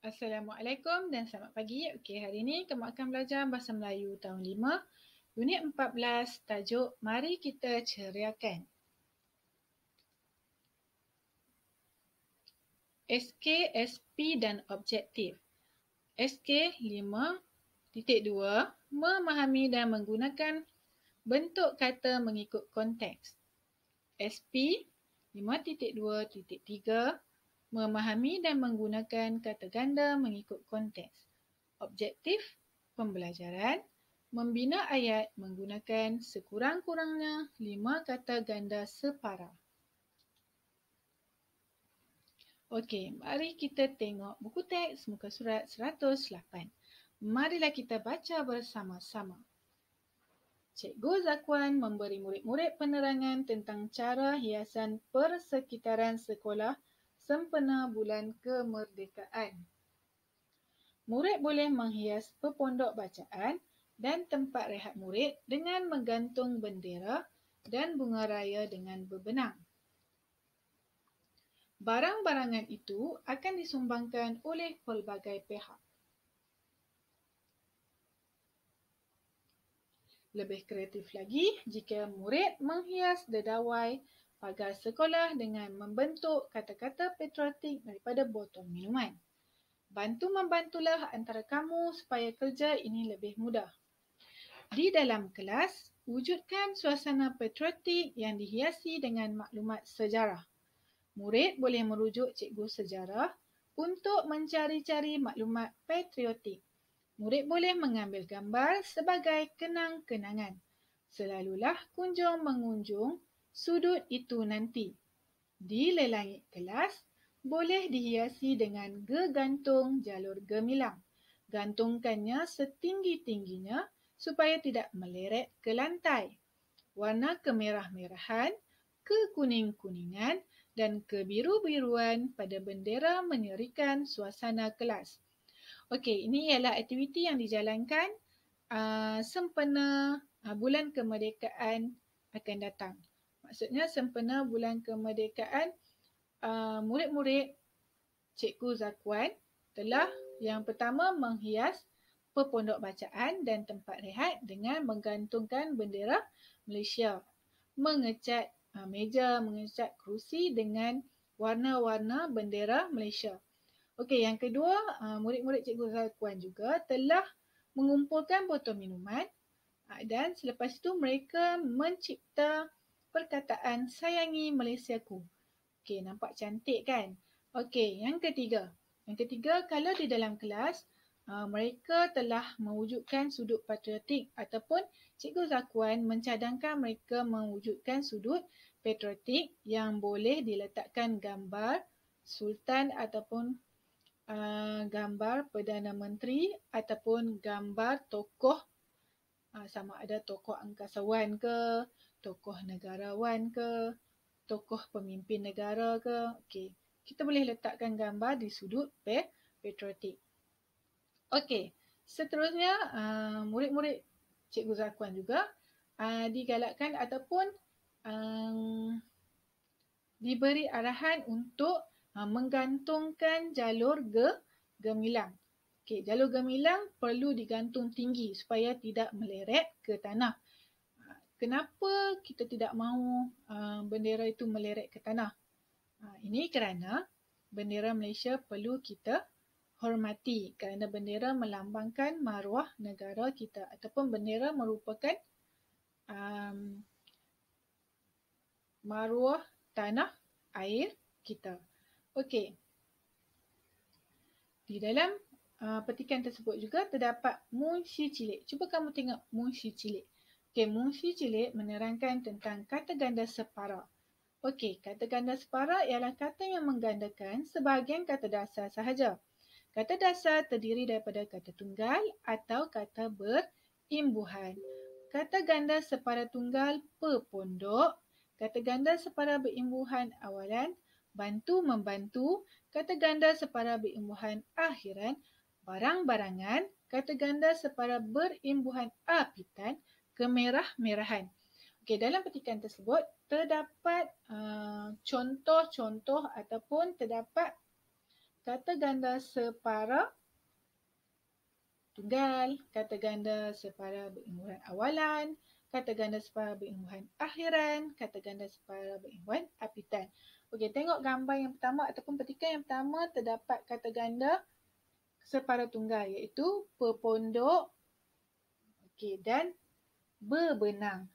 Assalamualaikum dan selamat pagi. Okey, hari ini kamu akan belajar Bahasa Melayu tahun 5, unit 14, tajuk Mari Kita Ceriakan. SK, SP dan objektif. SK 5.2, memahami dan menggunakan bentuk kata mengikut konteks. SP 5.2.3, memahami dan menggunakan kata ganda mengikut konteks. Objektif pembelajaran, membina ayat menggunakan sekurang-kurangnya 5 kata ganda separa. Okey, mari kita tengok buku teks muka surat 108. Marilah kita baca bersama-sama. Cikgu Zakwan memberi murid-murid penerangan tentang cara hiasan persekitaran sekolah sempena bulan kemerdekaan. Murid boleh menghias pepondok bacaan dan tempat rehat murid dengan menggantung bendera dan bunga raya dengan berbenang. Barang-barangan itu akan disumbangkan oleh pelbagai pihak. Lebih kreatif lagi jika murid menghias dedawai pagar sekolah dengan membentuk kata-kata patriotik daripada botol minuman. Bantu-membantulah antara kamu supaya kerja ini lebih mudah. Di dalam kelas, wujudkan suasana patriotik yang dihiasi dengan maklumat sejarah. Murid boleh merujuk cikgu sejarah untuk mencari-cari maklumat patriotik. Murid boleh mengambil gambar sebagai kenang-kenangan. Selalulah kunjung-mengunjung sudut itu nanti. Di lelangit kelas, boleh dihiasi dengan gegantung jalur gemilang. Gantungkannya setinggi-tingginya supaya tidak meleret ke lantai. Warna kemerah-merahan, kekuning-kuningan dan kebiru-biruan pada bendera menyerikan suasana kelas. Okey, ini ialah aktiviti yang dijalankan sempena bulan kemerdekaan akan datang. Maksudnya sempena bulan kemerdekaan, murid-murid Cikgu Zakwan telah yang pertama menghias pepondok bacaan dan tempat rehat dengan menggantungkan bendera Malaysia. Mengecat meja, mengecat kerusi dengan warna-warna bendera Malaysia. Okey, yang kedua, murid-murid Cikgu Zakwan juga telah mengumpulkan botol minuman dan selepas itu mereka mencipta perkataan sayangi Malaysiaku. Okey, nampak cantik kan? Okey, yang ketiga. Yang ketiga, kalau di dalam kelas, mereka telah mewujudkan sudut patriotik ataupun Cikgu Zakwan mencadangkan mereka mewujudkan sudut patriotik yang boleh diletakkan gambar Sultan ataupun gambar Perdana Menteri ataupun gambar tokoh sama ada tokoh angkasawan ke, tokoh negarawan ke, tokoh pemimpin negara ke. Okey, kita boleh letakkan gambar di sudut patriotik. Okey, seterusnya murid-murid Cikgu Zakwan juga digalakkan ataupun diberi arahan untuk menggantungkan jalur gemilang. Okey, jalur gemilang perlu digantung tinggi supaya tidak meleret ke tanah. Kenapa kita tidak mahu bendera itu meleret ke tanah? Ini kerana bendera Malaysia perlu kita hormati kerana bendera melambangkan maruah negara kita ataupun bendera merupakan maruah tanah air kita. Okey. Di dalam petikan tersebut juga terdapat munshi cilik. Cuba kamu tengok munshi cilik. Okey, munshi cilik menerangkan tentang kata ganda separa. Okey, kata ganda separa ialah kata yang menggandakan sebahagian kata dasar sahaja. Kata dasar terdiri daripada kata tunggal atau kata berimbuhan. Kata ganda separa tunggal pepondok, kata ganda separa berimbuhan awalan, bantu-membantu, kata ganda separa berimbuhan akhiran, barang-barangan, kata ganda separa berimbuhan apitan, kemerah-merahan. Okey, dalam petikan tersebut terdapat contoh-contoh ataupun terdapat kata ganda separa tunggal, kata ganda separa berimbuhan awalan, kata ganda separa berimbuhan akhiran, kata ganda separa berimbuhan apitan. Okey, tengok gambar yang pertama ataupun petikan yang pertama terdapat kata ganda separa tunggal iaitu pepondok dan bebenang.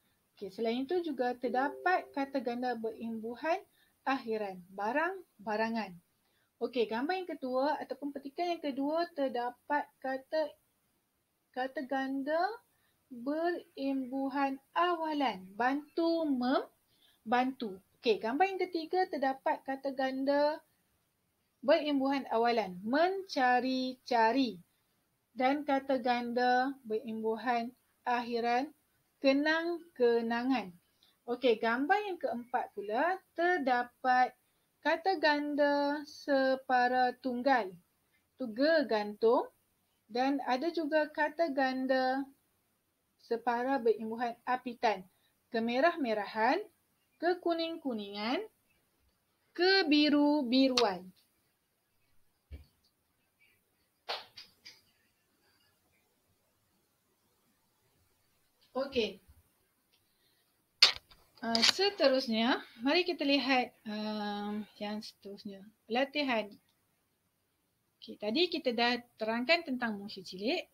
Selain itu juga terdapat kata ganda berimbuhan akhiran, barang, barangan. Gambar yang kedua ataupun petikan yang kedua terdapat kata ganda berimbuhan awalan, bantu, membantu. Gambar yang ketiga terdapat kata ganda berimbuhan awalan, mencari-cari. Dan kata ganda berimbuhan akhiran, kenang-kenangan. Gambar yang keempat pula terdapat kata ganda separa tunggal, tu gantung. Dan ada juga kata ganda separa berimbuhan apitan, kemerah-merahan, kekuning-kuningan, kebiru-biruan. Seterusnya, mari kita lihat yang seterusnya. Latihan. Tadi kita dah terangkan tentang mungsi cilik.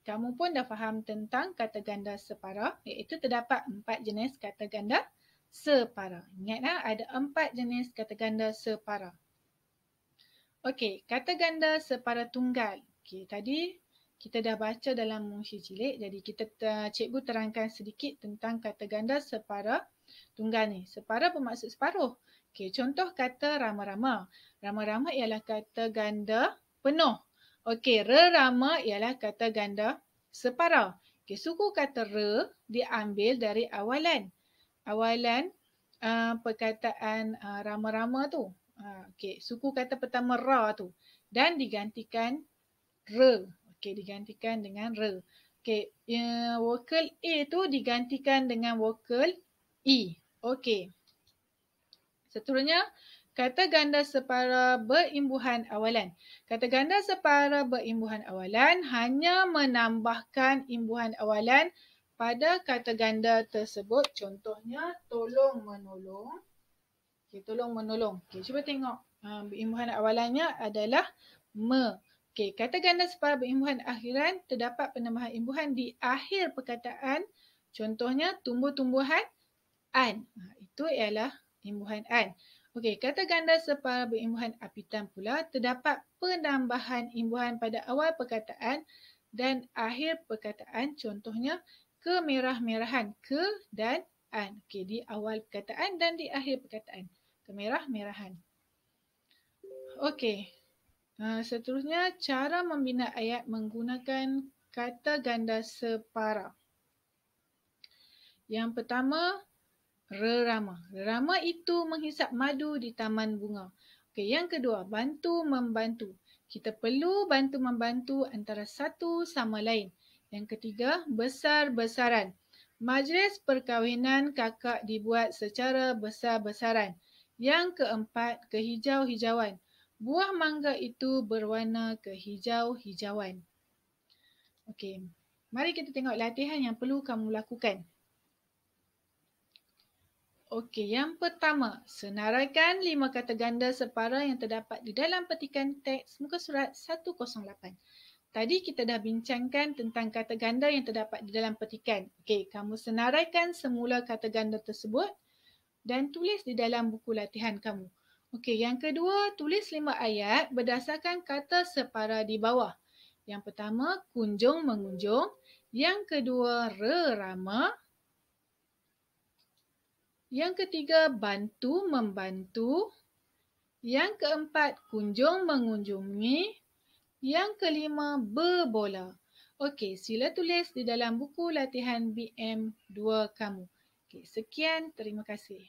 Kamu pun dah faham tentang kata ganda separa, iaitu terdapat 4 jenis kata ganda separa. Ingatlah, ada 4 jenis kata ganda separa. Kata ganda separa tunggal. Tadi kita dah baca dalam mungsi cilik, jadi cikgu terangkan sedikit tentang kata ganda separa tunggal ni. Separa bermaksud separuh. Contoh kata rama-rama. Rama-rama ialah kata ganda penuh. Rerama ialah kata ganda separa. Suku kata re diambil dari awalan. Awalan perkataan rama-rama tu. Suku kata pertama ra tu. Dan digantikan re. Digantikan dengan re. Vokal A tu digantikan dengan vokal E. Seterusnya, kata ganda separa berimbuhan awalan. Kata ganda separa berimbuhan awalan hanya menambahkan imbuhan awalan pada kata ganda tersebut. Contohnya, tolong-menolong. Tolong-menolong. Cuba tengok. Berimbuhan awalannya adalah me. Kata ganda separa berimbuhan akhiran terdapat penambahan imbuhan di akhir perkataan. Contohnya, tumbuh-tumbuhan an. Itu ialah imbuhan an. Kata ganda separa berimbuhan apitan pula terdapat penambahan imbuhan pada awal perkataan dan akhir perkataan. Contohnya, kemerah-merahan, ke dan an. Di awal perkataan dan di akhir perkataan. Kemerah-merahan. Seterusnya, cara membina ayat menggunakan kata ganda separa. Yang pertama, rerama. Rerama itu menghisap madu di taman bunga. Yang kedua, bantu-membantu. Kita perlu bantu-membantu antara satu sama lain. Yang ketiga, besar-besaran. Majlis perkahwinan kakak dibuat secara besar-besaran. Yang keempat, kehijau-hijauan. Buah mangga itu berwarna kehijau-hijauan. Mari kita tengok latihan yang perlu kamu lakukan. Yang pertama, senaraikan 5 kata ganda separa yang terdapat di dalam petikan teks muka surat 108. Tadi kita dah bincangkan tentang kata ganda yang terdapat di dalam petikan. Kamu senaraikan semula kata ganda tersebut dan tulis di dalam buku latihan kamu. Yang kedua, tulis 5 ayat berdasarkan kata separa di bawah. Yang pertama, kunjung-mengunjung. Yang kedua, rerama. Yang ketiga, bantu-membantu. Yang keempat, kunjung-mengunjungi. Yang kelima, berbola. Sila tulis di dalam buku latihan BM2 kamu. Sekian, terima kasih.